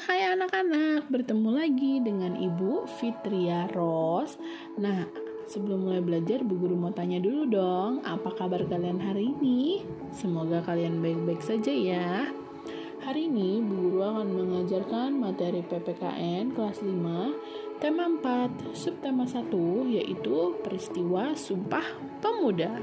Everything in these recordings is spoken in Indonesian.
Hai anak-anak, bertemu lagi dengan Ibu Fitria Ros. Nah, sebelum mulai belajar, Bu Guru mau tanya dulu dong, apa kabar kalian hari ini? Semoga kalian baik-baik saja ya. Hari ini Bu Guru akan mengajarkan materi PPKN kelas 5, tema 4, subtema 1, yaitu peristiwa Sumpah Pemuda.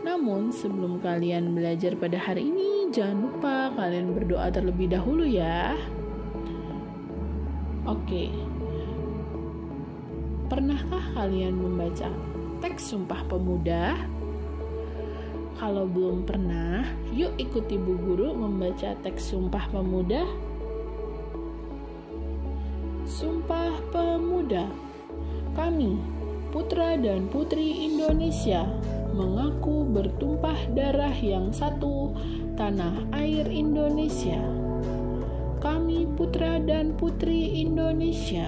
Namun sebelum kalian belajar pada hari ini, jangan lupa kalian berdoa terlebih dahulu ya. Oke, pernahkah kalian membaca teks Sumpah Pemuda? Kalau belum pernah, yuk ikuti Bu Guru membaca teks Sumpah Pemuda. Sumpah Pemuda. Kami, putra dan putri Indonesia, mengaku bertumpah darah yang satu, tanah air Indonesia. Kami putra dan putri Indonesia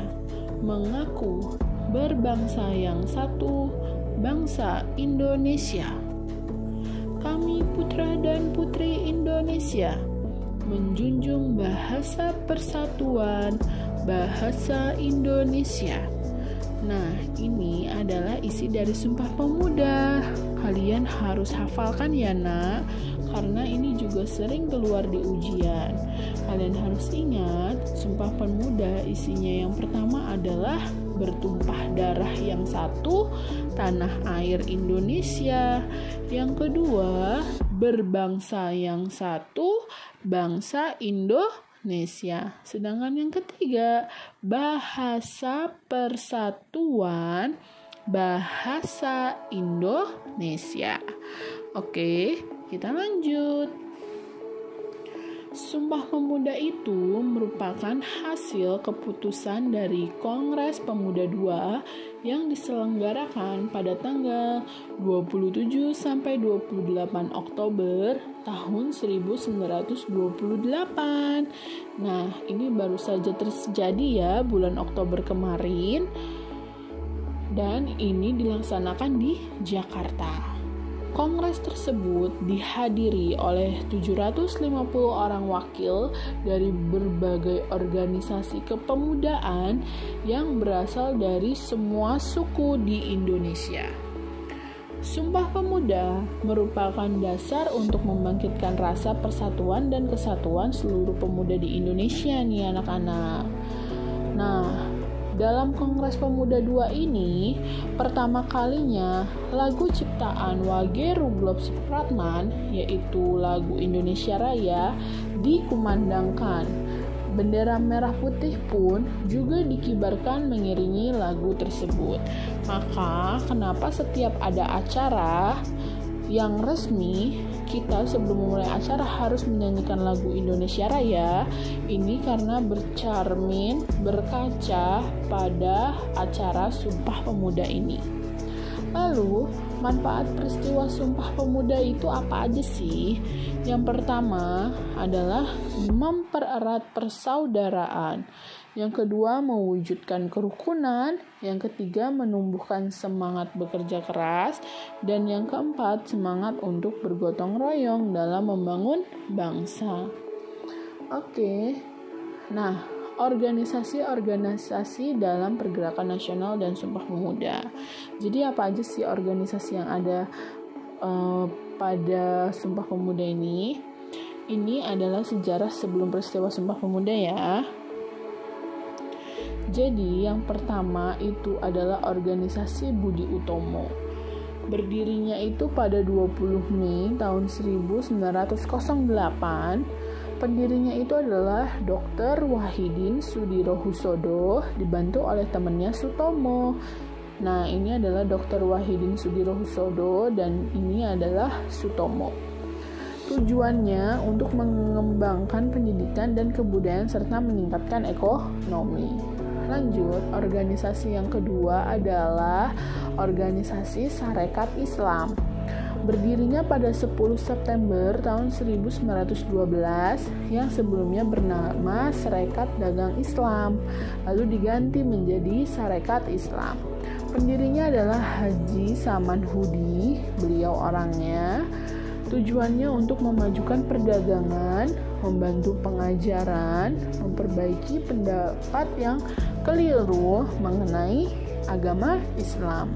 mengaku berbangsa yang satu, bangsa Indonesia. Kami putra dan putri Indonesia menjunjung bahasa persatuan, bahasa Indonesia. Nah, ini adalah isi dari Sumpah Pemuda. Kalian harus hafalkan ya nak, karena ini juga sering keluar di ujian. Kalian harus ingat, Sumpah Pemuda isinya yang pertama adalah bertumpah darah yang satu, tanah air Indonesia. Yang kedua, berbangsa yang satu, bangsa Indonesia. Sedangkan yang ketiga, bahasa persatuan, bahasa Indonesia. Oke, kita lanjut. Sumpah Pemuda itu merupakan hasil keputusan dari Kongres Pemuda II yang diselenggarakan pada tanggal 27 sampai 28 Oktober tahun 1928. Nah, ini baru saja terjadi ya bulan Oktober kemarin, dan ini dilaksanakan di Jakarta. Kongres tersebut dihadiri oleh 750 orang wakil dari berbagai organisasi kepemudaan yang berasal dari semua suku di Indonesia. Sumpah Pemuda merupakan dasar untuk membangkitkan rasa persatuan dan kesatuan seluruh pemuda di Indonesia nih anak-anak. Nah, dalam Kongres Pemuda II ini, pertama kalinya lagu ciptaan Wage Rudolf Supratman, yaitu lagu Indonesia Raya, dikumandangkan. Bendera merah putih pun juga dikibarkan mengiringi lagu tersebut. Maka, kenapa setiap ada acara yang resmi, kita sebelum memulai acara harus menyanyikan lagu Indonesia Raya? Ini karena berkaca pada acara Sumpah Pemuda ini. Lalu, manfaat peristiwa Sumpah Pemuda itu apa aja sih? Yang pertama adalah mempererat persaudaraan. Yang kedua, mewujudkan kerukunan. Yang ketiga, menumbuhkan semangat bekerja keras. Dan yang keempat, semangat untuk bergotong royong dalam membangun bangsa. Oke. Nah, organisasi-organisasi dalam Pergerakan Nasional dan Sumpah Pemuda. Jadi apa aja sih organisasi yang ada pada Sumpah Pemuda ini? Ini adalah sejarah sebelum peristiwa Sumpah Pemuda ya. Jadi yang pertama itu adalah organisasi Budi Utomo. Berdirinya itu pada 20 Mei tahun 1908. Pendirinya itu adalah Dr. Wahidin Sudirohusodo dibantu oleh temannya Sutomo. Nah, ini adalah Dr. Wahidin Sudirohusodo dan ini adalah Sutomo. Tujuannya untuk mengembangkan pendidikan dan kebudayaan serta meningkatkan ekonomi. Lanjut, organisasi yang kedua adalah organisasi Sarekat Islam. Berdirinya pada 10 September tahun 1912 yang sebelumnya bernama Sarekat Dagang Islam, lalu diganti menjadi Sarekat Islam. Pendirinya adalah Haji Saman Hudi, beliau orangnya. Tujuannya untuk memajukan perdagangan, membantu pengajaran, memperbaiki pendapat yang keliru mengenai agama Islam.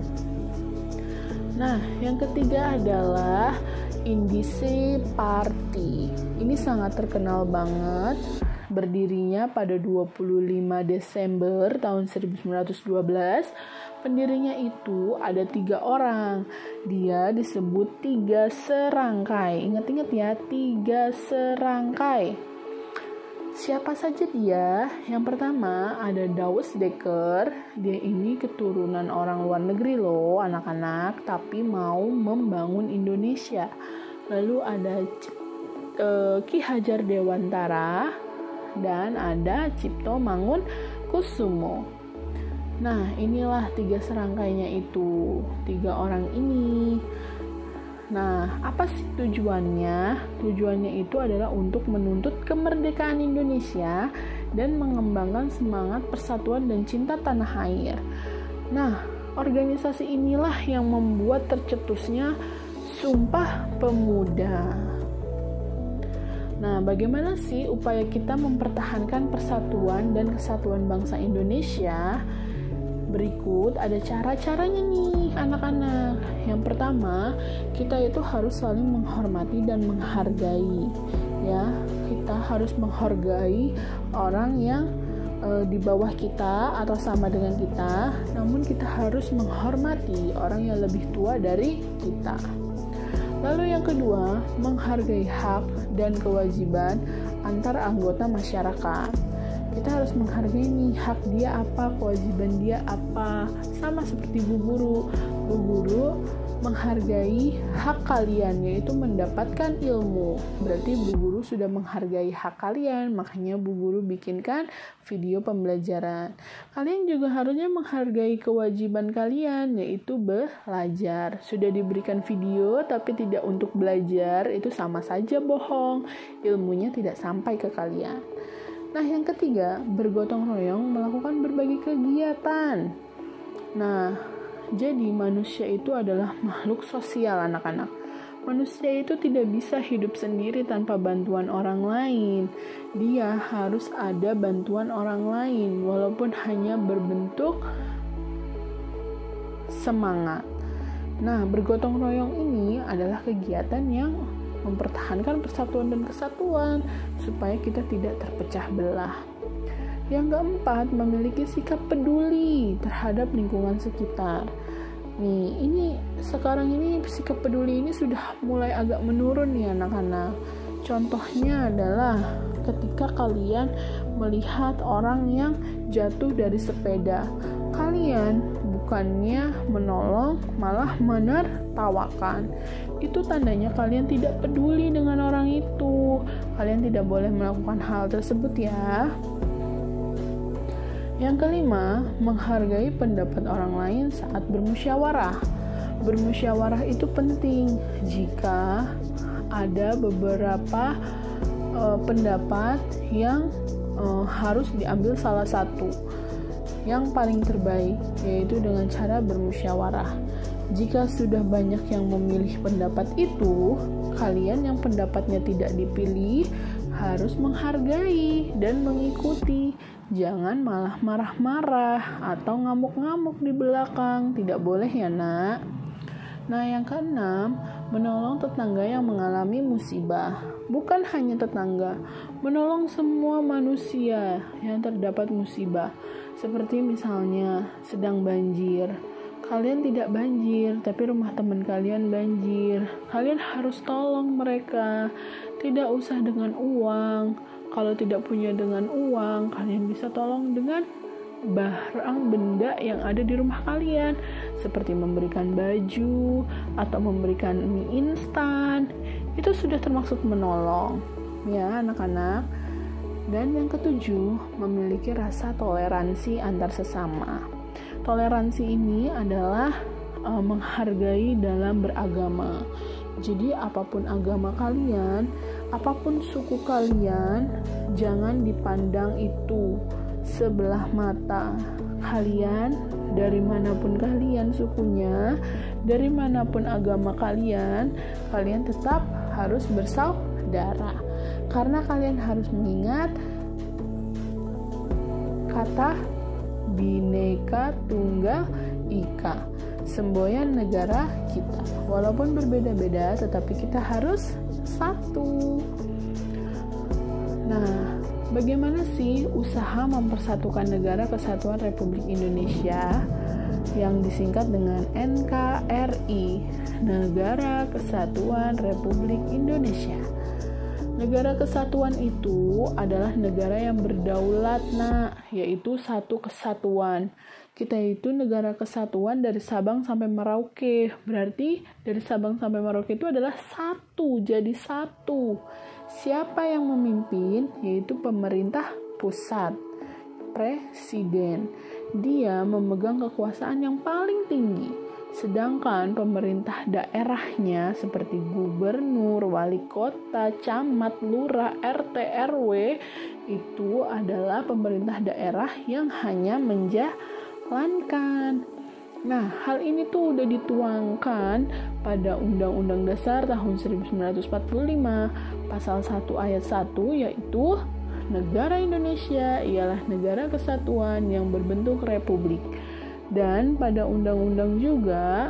Nah, yang ketiga adalah Indici Party. Ini sangat terkenal banget. Berdirinya pada 25 Desember tahun 1912. Pendirinya itu ada 3 orang. Dia disebut 3 serangkai. Ingat-ingat ya, 3 serangkai. Siapa saja dia? Yang pertama ada Douwe Dekker. Dia ini keturunan orang luar negeri loh, anak-anak, tapi mau membangun Indonesia. Lalu ada Ki Hajar Dewantara dan ada Cipto Mangunkusumo. Nah, inilah 3 serangkainya itu, 3 orang ini. Nah, apa sih tujuannya? Tujuannya itu adalah untuk menuntut kemerdekaan Indonesia dan mengembangkan semangat persatuan dan cinta tanah air. Nah, organisasi inilah yang membuat tercetusnya Sumpah Pemuda. Nah, bagaimana sih upaya kita mempertahankan persatuan dan kesatuan bangsa Indonesia? Berikut ada cara-caranya nih anak-anak. Yang pertama, kita itu harus saling menghormati dan menghargai. Ya, kita harus menghargai orang yang di bawah kita atau sama dengan kita. Namun kita harus menghormati orang yang lebih tua dari kita. Lalu yang kedua, menghargai hak dan kewajiban antar anggota masyarakat. Kita harus menghargai nih, hak dia apa, kewajiban dia apa. Sama seperti Bu Guru. Bu Guru menghargai hak kalian, yaitu mendapatkan ilmu. Berarti Bu Guru sudah menghargai hak kalian, makanya Bu Guru bikinkan video pembelajaran. Kalian juga harusnya menghargai kewajiban kalian, yaitu belajar. Sudah diberikan video tapi tidak untuk belajar, itu sama saja bohong. Ilmunya tidak sampai ke kalian. Nah, yang ketiga, bergotong royong melakukan berbagai kegiatan. Nah, jadi manusia itu adalah makhluk sosial, anak-anak. Manusia itu tidak bisa hidup sendiri tanpa bantuan orang lain. Dia harus ada bantuan orang lain, walaupun hanya berbentuk semangat. Nah, bergotong royong ini adalah kegiatan yang mempertahankan persatuan dan kesatuan supaya kita tidak terpecah belah. Yang keempat, memiliki sikap peduli terhadap lingkungan sekitar. Nih, ini sekarang ini sikap peduli ini sudah mulai agak menurun nih anak-anak. Contohnya adalah ketika kalian melihat orang yang jatuh dari sepeda, kalian bukannya menolong, malah menertawakan. Itu tandanya kalian tidak peduli dengan orang itu. Kalian tidak boleh melakukan hal tersebut ya. Yang kelima, menghargai pendapat orang lain saat bermusyawarah. Bermusyawarah itu penting jika ada beberapa pendapat yang harus diambil salah satu yang paling terbaik, yaitu dengan cara bermusyawarah. Jika sudah banyak yang memilih pendapat itu, kalian yang pendapatnya tidak dipilih harus menghargai dan mengikuti. Jangan malah marah-marah atau ngamuk-ngamuk di belakang. Tidak boleh ya, Nak. Nah, yang keenam, menolong tetangga yang mengalami musibah. Bukan hanya tetangga, menolong semua manusia yang terdapat musibah. Seperti misalnya sedang banjir. Kalian tidak banjir, tapi rumah teman kalian banjir. Kalian harus tolong mereka. Tidak usah dengan uang. Kalau tidak punya dengan uang, kalian bisa tolong dengan barang benda yang ada di rumah kalian, seperti memberikan baju atau memberikan mie instan. Itu sudah termasuk menolong, ya anak-anak. Dan yang ketujuh, memiliki rasa toleransi antar sesama. Toleransi ini adalah menghargai dalam beragama. Jadi apapun agama kalian, apapun suku kalian, jangan dipandang itu sebelah mata. Kalian dari manapun kalian sukunya, dari manapun agama kalian tetap harus bersaudara. Karena kalian harus mengingat kata Bhinneka Tunggal Ika, semboyan negara kita. Walaupun berbeda-beda, tetapi kita harus satu. Nah, bagaimana sih usaha mempersatukan Negara Kesatuan Republik Indonesia yang disingkat dengan NKRI, Negara Kesatuan Republik Indonesia? Negara kesatuan itu adalah negara yang berdaulat, yaitu satu kesatuan. Kita itu negara kesatuan dari Sabang sampai Merauke. Berarti dari Sabang sampai Merauke itu adalah satu, jadi satu. Siapa yang memimpin? Yaitu pemerintah pusat, presiden. Dia memegang kekuasaan yang paling tinggi. Sedangkan pemerintah daerahnya seperti gubernur, wali kota, camat, lurah, RT, RW itu adalah pemerintah daerah yang hanya menjalankan. Nah, hal ini tuh udah dituangkan pada Undang-Undang Dasar tahun 1945 pasal 1 ayat 1, yaitu negara Indonesia ialah negara kesatuan yang berbentuk republik. Dan pada undang-undang juga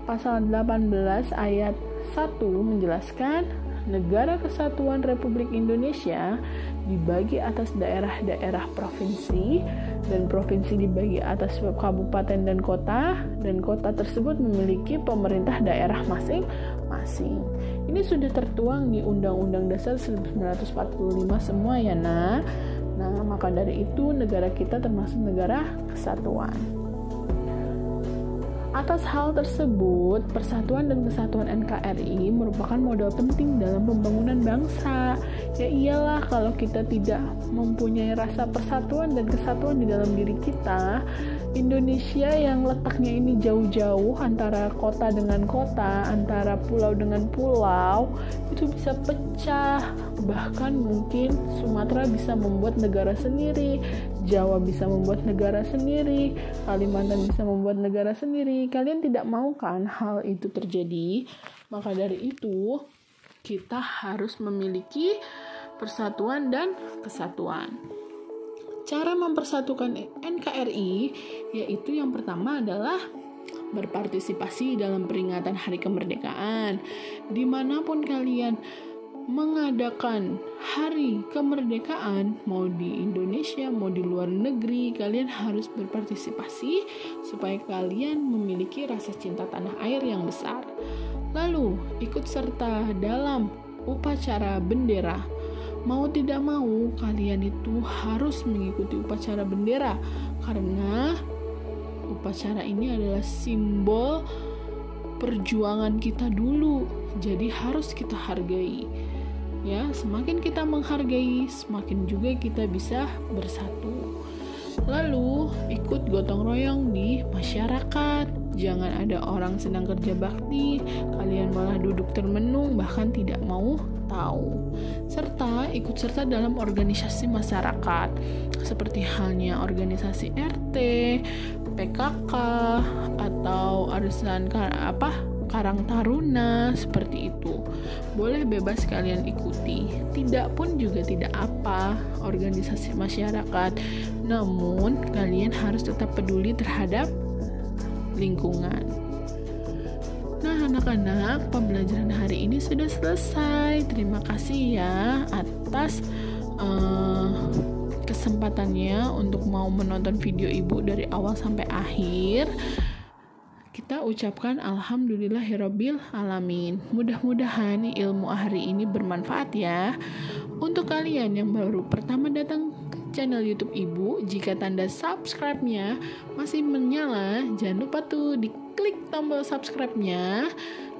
pasal 18 ayat 1 menjelaskan negara kesatuan Republik Indonesia dibagi atas daerah-daerah provinsi, dan provinsi dibagi atas kabupaten dan kota tersebut memiliki pemerintah daerah masing-masing. Ini sudah tertuang di Undang-Undang Dasar 1945 semua ya, Nah, maka dari itu negara kita termasuk negara kesatuan. Atas hal tersebut, persatuan dan kesatuan NKRI merupakan modal penting dalam pembangunan bangsa. Ya iyalah, kalau kita tidak mempunyai rasa persatuan dan kesatuan di dalam diri kita, Indonesia yang letaknya ini jauh-jauh antara kota dengan kota, antara pulau dengan pulau, itu bisa pecah. Bahkan mungkin Sumatera bisa membuat negara sendiri, Jawa bisa membuat negara sendiri, Kalimantan bisa membuat negara sendiri. Kalian tidak mau kan hal itu terjadi? Maka dari itu, kita harus memiliki persatuan dan kesatuan. Cara mempersatukan NKRI yaitu yang pertama adalah berpartisipasi dalam peringatan Hari Kemerdekaan. Dimanapun kalian mengadakan Hari Kemerdekaan, mau di Indonesia, mau di luar negeri, kalian harus berpartisipasi supaya kalian memiliki rasa cinta tanah air yang besar. Lalu, ikut serta dalam upacara bendera. Mau tidak mau, kalian itu harus mengikuti upacara bendera karena upacara ini adalah simbol perjuangan kita dulu. Jadi harus kita hargai. Ya, semakin kita menghargai, semakin juga kita bisa bersatu. Lalu, ikut gotong royong di masyarakat. Jangan ada orang sedang kerja bakti, kalian malah duduk termenung, bahkan tidak mau tahu. Serta ikut serta dalam organisasi masyarakat, seperti halnya organisasi RT, PKK, atau arisan Karang Taruna, seperti itu. Boleh bebas kalian ikuti. Tidak pun juga tidak apa organisasi masyarakat. Namun, kalian harus tetap peduli terhadap lingkungan. Nah, anak-anak, pembelajaran hari ini sudah selesai. Terima kasih ya atas kesempatannya untuk mau menonton video ibu dari awal sampai akhir. Kita ucapkan alhamdulillahirabbil alamin. Mudah-mudahan ilmu hari ini bermanfaat ya. Untuk kalian yang baru pertama datang ke channel YouTube Ibu, jika tanda subscribe-nya masih menyala, jangan lupa tuh diklik tombol subscribe-nya.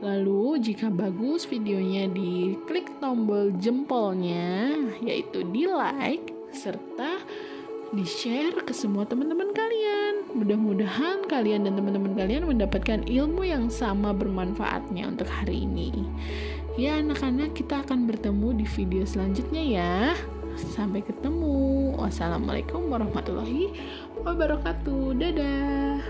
Lalu jika bagus videonya, diklik tombol jempolnya, yaitu di like serta di-share ke semua teman-teman kalian. Mudah-mudahan kalian dan teman-teman kalian mendapatkan ilmu yang sama bermanfaatnya untuk hari ini. Ya anak-anak, kita akan bertemu di video selanjutnya ya. Sampai ketemu. Wassalamualaikum warahmatullahi wabarakatuh. Dadah.